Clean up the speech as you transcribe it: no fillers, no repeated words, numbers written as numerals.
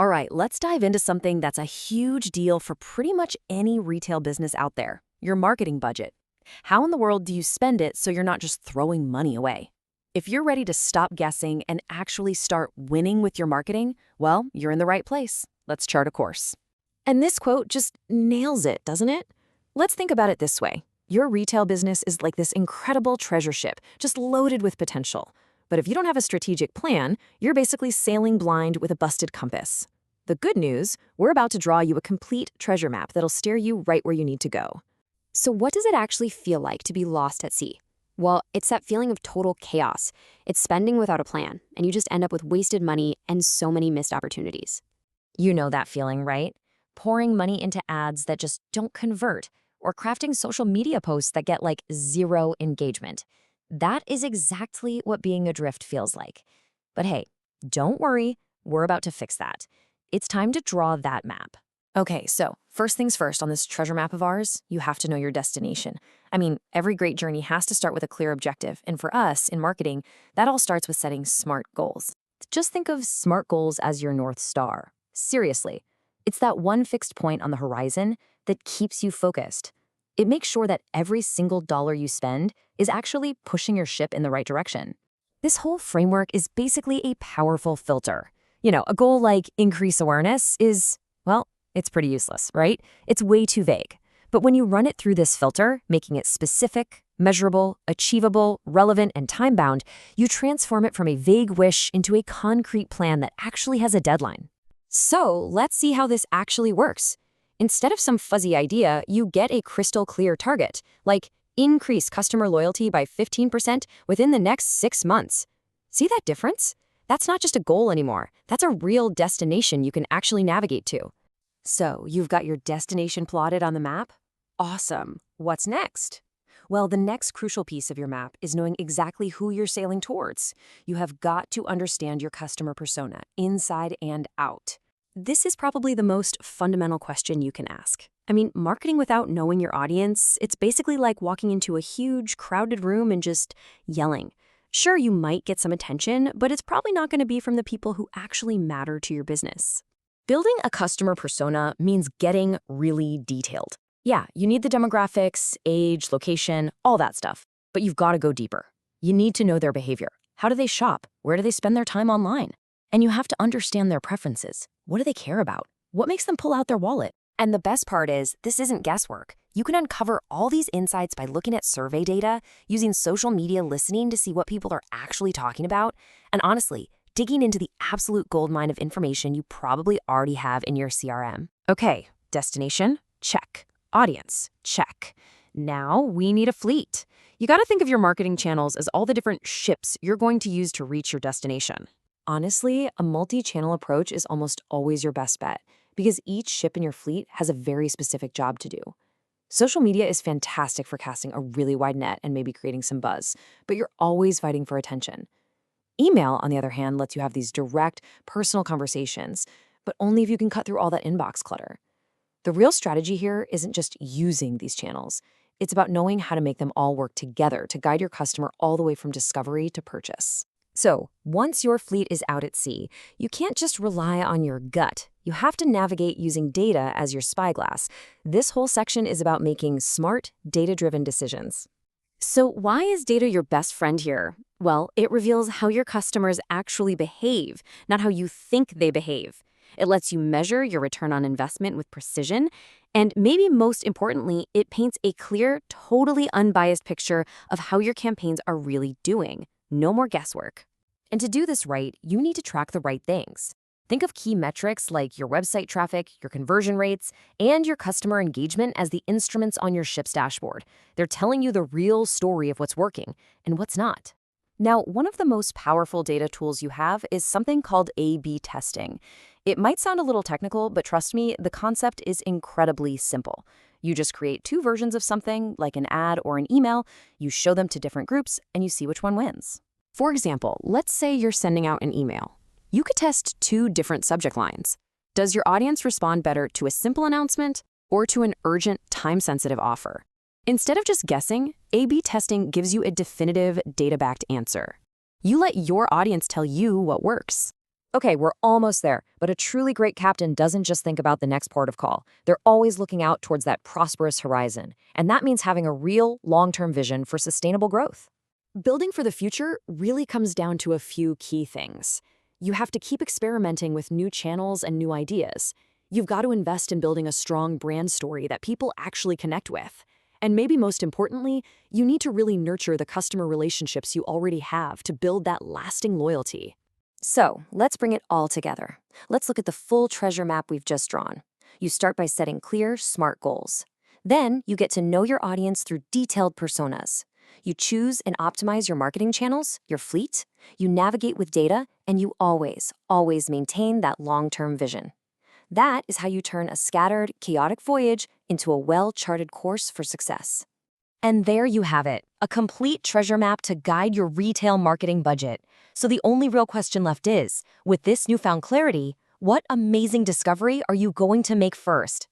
All right, let's dive into something that's a huge deal for pretty much any retail business out there, your marketing budget. How in the world do you spend it so you're not just throwing money away? If you're ready to stop guessing and actually start winning with your marketing, well, you're in the right place. Let's chart a course. And this quote just nails it, doesn't it? Let's think about it this way. Your retail business is like this incredible treasure ship, just loaded with potential. But if you don't have a strategic plan, you're basically sailing blind with a busted compass. The good news, we're about to draw you a complete treasure map that'll steer you right where you need to go. So what does it actually feel like to be lost at sea? Well, it's that feeling of total chaos. It's spending without a plan, and you just end up with wasted money and so many missed opportunities. You know that feeling, right? Pouring money into ads that just don't convert, or crafting social media posts that get like zero engagement. That is exactly what being adrift feels like. But hey, don't worry, we're about to fix that. It's time to draw that map. Okay, so first things first on this treasure map of ours, you have to know your destination. I mean, every great journey has to start with a clear objective, and for us, in marketing, that all starts with setting SMART goals. Just think of SMART goals as your North Star. Seriously, it's that one fixed point on the horizon that keeps you focused. It makes sure that every single dollar you spend is actually pushing your ship in the right direction. This whole framework is basically a powerful filter. You know, a goal like increase awareness is, well, it's pretty useless, right? It's way too vague. But when you run it through this filter, making it specific, measurable, achievable, relevant, and time-bound, you transform it from a vague wish into a concrete plan that actually has a deadline. So let's see how this actually works. Instead of some fuzzy idea, you get a crystal clear target, like increase customer loyalty by 15% within the next 6 months. See that difference? That's not just a goal anymore. That's a real destination you can actually navigate to. So you've got your destination plotted on the map? Awesome. What's next? Well, the next crucial piece of your map is knowing exactly who you're sailing towards. You have got to understand your customer persona, inside and out. This is probably the most fundamental question you can ask. I mean, marketing without knowing your audience, it's basically like walking into a huge, crowded room and just yelling. Sure, you might get some attention, but it's probably not going to be from the people who actually matter to your business. Building a customer persona means getting really detailed. Yeah, you need the demographics, age, location, all that stuff. But you've got to go deeper. You need to know their behavior. How do they shop? Where do they spend their time online? And you have to understand their preferences. What do they care about? What makes them pull out their wallet? And the best part is, this isn't guesswork. You can uncover all these insights by looking at survey data, using social media listening to see what people are actually talking about, and honestly, digging into the absolute goldmine of information you probably already have in your CRM. Okay, destination, check. Audience, check. Now we need a fleet. You got to think of your marketing channels as all the different ships you're going to use to reach your destination. Honestly, a multi-channel approach is almost always your best bet because each ship in your fleet has a very specific job to do. Social media is fantastic for casting a really wide net and maybe creating some buzz, but you're always fighting for attention. Email, on the other hand, lets you have these direct, personal conversations, but only if you can cut through all that inbox clutter. The real strategy here isn't just using these channels. It's about knowing how to make them all work together to guide your customer all the way from discovery to purchase. So, once your fleet is out at sea, you can't just rely on your gut. You have to navigate using data as your spyglass. This whole section is about making smart, data-driven decisions. So why is data your best friend here? Well, it reveals how your customers actually behave, not how you think they behave. It lets you measure your return on investment with precision, and maybe most importantly, it paints a clear, totally unbiased picture of how your campaigns are really doing. No more guesswork. And to do this right, you need to track the right things. Think of key metrics like your website traffic, your conversion rates, and your customer engagement as the instruments on your ship's dashboard. They're telling you the real story of what's working and what's not. Now, one of the most powerful data tools you have is something called A/B testing. It might sound a little technical, but trust me, the concept is incredibly simple. You just create 2 versions of something, like an ad or an email, you show them to different groups, and you see which one wins. For example, let's say you're sending out an email. You could test 2 different subject lines. Does your audience respond better to a simple announcement or to an urgent, time-sensitive offer? Instead of just guessing, A/B testing gives you a definitive, data-backed answer. You let your audience tell you what works. Okay, we're almost there, but a truly great captain doesn't just think about the next port of call. They're always looking out towards that prosperous horizon, and that means having a real long-term vision for sustainable growth. Building for the future really comes down to a few key things. You have to keep experimenting with new channels and new ideas. You've got to invest in building a strong brand story that people actually connect with. And maybe most importantly, you need to really nurture the customer relationships you already have to build that lasting loyalty. So, let's bring it all together. Let's look at the full treasure map we've just drawn. You start by setting clear, smart goals. Then, you get to know your audience through detailed personas. You choose and optimize your marketing channels, your fleet, you navigate with data, and you always maintain that long-term vision. That is how you turn a scattered, chaotic voyage into a well-charted course for success. And there you have it, a complete treasure map to guide your retail marketing budget. So the only real question left is, with this newfound clarity, what amazing discovery are you going to make first?